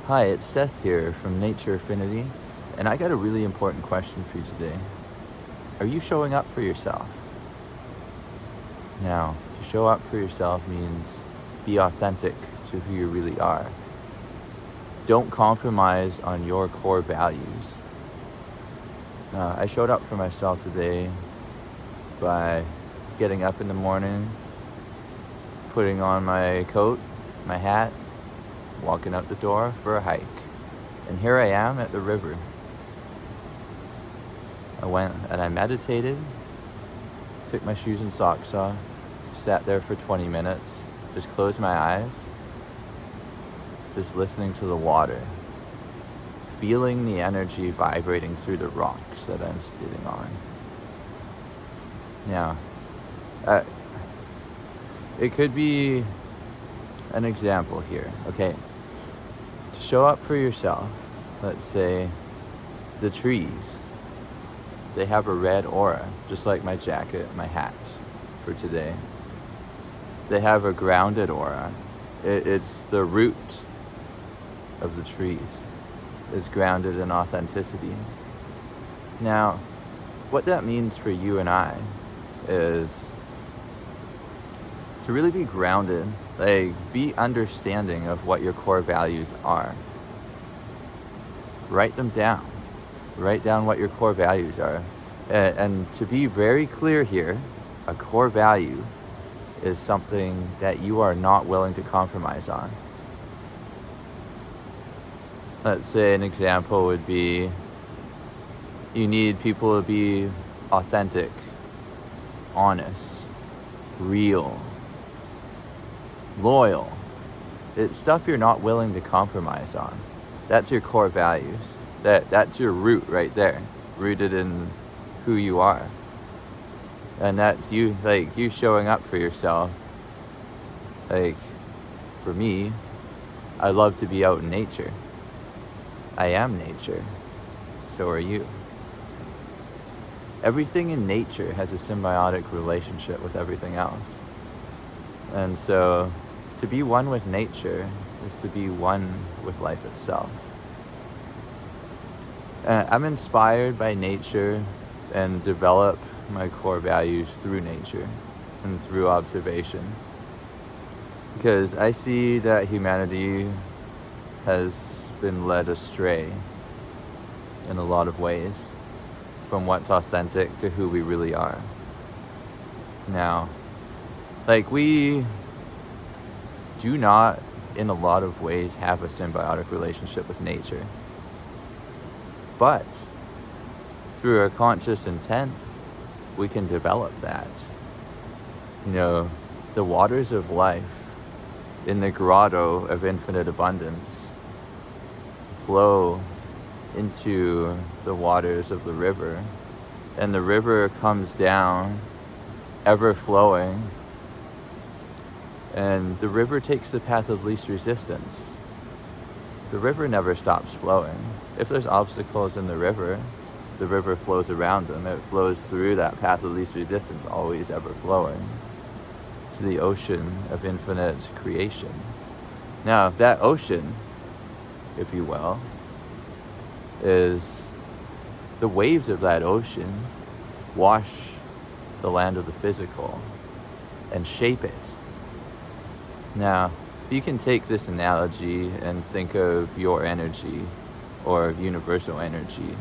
Hi, it's Seth here from Affinity, and I got a really important question for you today. Are you showing up for yourself? Now, to show up for yourself means be authentic to who you really are. Don't compromise on your core values. I showed up for myself today by getting up in the morning, putting on my coat, my hat, walking out the door for a hike. And here I am at the river. I went and I meditated, took my shoes and socks off, sat there for 20 minutes, just closed my eyes, just listening to the water, feeling the energy vibrating through the rocks that I'm sitting on. Now, it could be an example here, okay? To show up for yourself, let's say the trees, they have a red aura, just like my jacket, my hat for today. They have a grounded aura. It's the root of the trees. It's grounded in authenticity. Now, what that means for you and I is to really be grounded, like be understanding of what your core values are. Write them down. Write down what your core values are. And to be very clear here, a core value is something that you are not willing to compromise on. Let's say an example would be you need people to be authentic, honest, real, loyal. It's stuff you're not willing to compromise on. That's your core values. That's your root right there, rooted in who you are. And that's you, like you showing up for yourself. Like for me, I love to be out in nature. I am nature. So are you. Everything in nature has a symbiotic relationship with everything else. And so to be one with nature is to be one with life itself. I'm inspired by nature and develop my core values through nature and through observation. Because I see that humanity has been led astray in a lot of ways from what's authentic to who we really are. Now, like we do not, in a lot of ways, have a symbiotic relationship with nature. But through a conscious intent, we can develop that. You know, the waters of life in the grotto of infinite abundance flow into the waters of the river, and the river comes down, ever flowing, and the river takes the path of least resistance. The river never stops flowing. If there's obstacles in the river flows around them. It flows through that path of least resistance, always ever flowing to the ocean of infinite creation. Now, that ocean, if you will, is the waves of that ocean wash the land of the physical and shape it. Now, you can take this analogy and think of your energy or universal energy.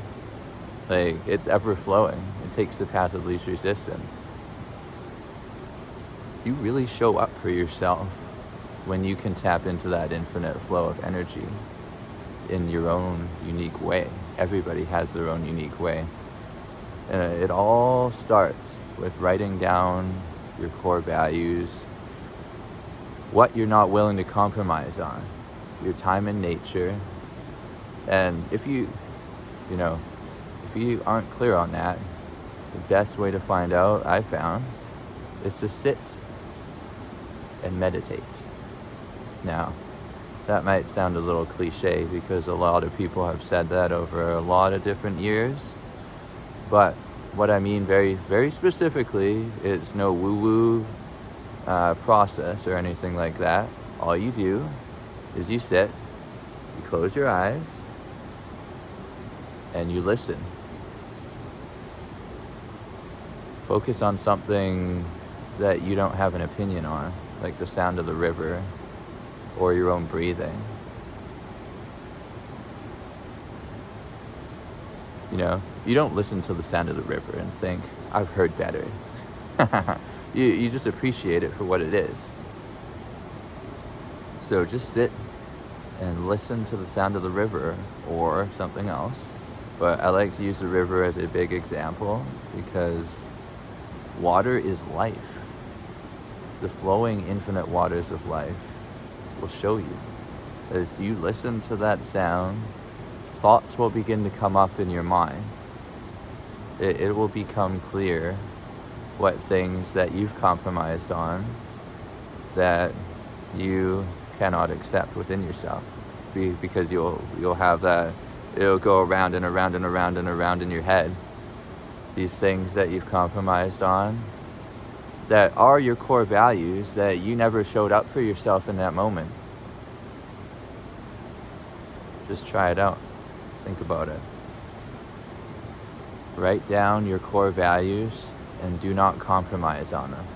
Like, it's ever flowing. It takes the path of least resistance. You really show up for yourself when you can tap into that infinite flow of energy in your own unique way. Everybody has their own unique way. And it all starts with writing down your core values, what you're not willing to compromise on, your time in nature. And if you aren't clear on that, the best way to find out, I found, is to sit and meditate. Now, that might sound a little cliche because a lot of people have said that over a lot of different years, but what I mean very, very specifically is no woo-woo process or anything like that. All you do is you sit You close your eyes and you listen. Focus on something that you don't have an opinion on, like the sound of the river or your own breathing. You know, you don't listen to the sound of the river and think, I've heard better. You just appreciate it for what it is. So just sit and listen to the sound of the river or something else. But I like to use the river as a big example because water is life. The flowing infinite waters of life will show you. As you listen to that sound, thoughts will begin to come up in your mind. It will become clear what things that you've compromised on that you cannot accept within yourself, because you'll have that, it'll go around and around and around and around in your head, these things that you've compromised on that are your core values that you never showed up for yourself in that moment. Just try it out. Think about it. Write down your core values and do not compromise on them.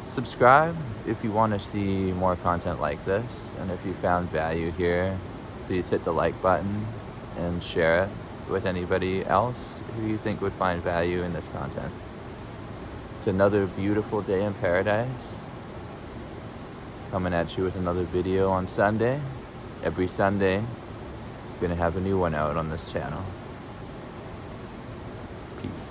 Subscribe if you want to see more content like this, and if you found value here, please hit the like button and share it with anybody else who you think would find value in this content. It's another beautiful day in paradise. Coming at you with another video on Sunday. Every Sunday, I'm gonna have a new one out on this channel. Peace.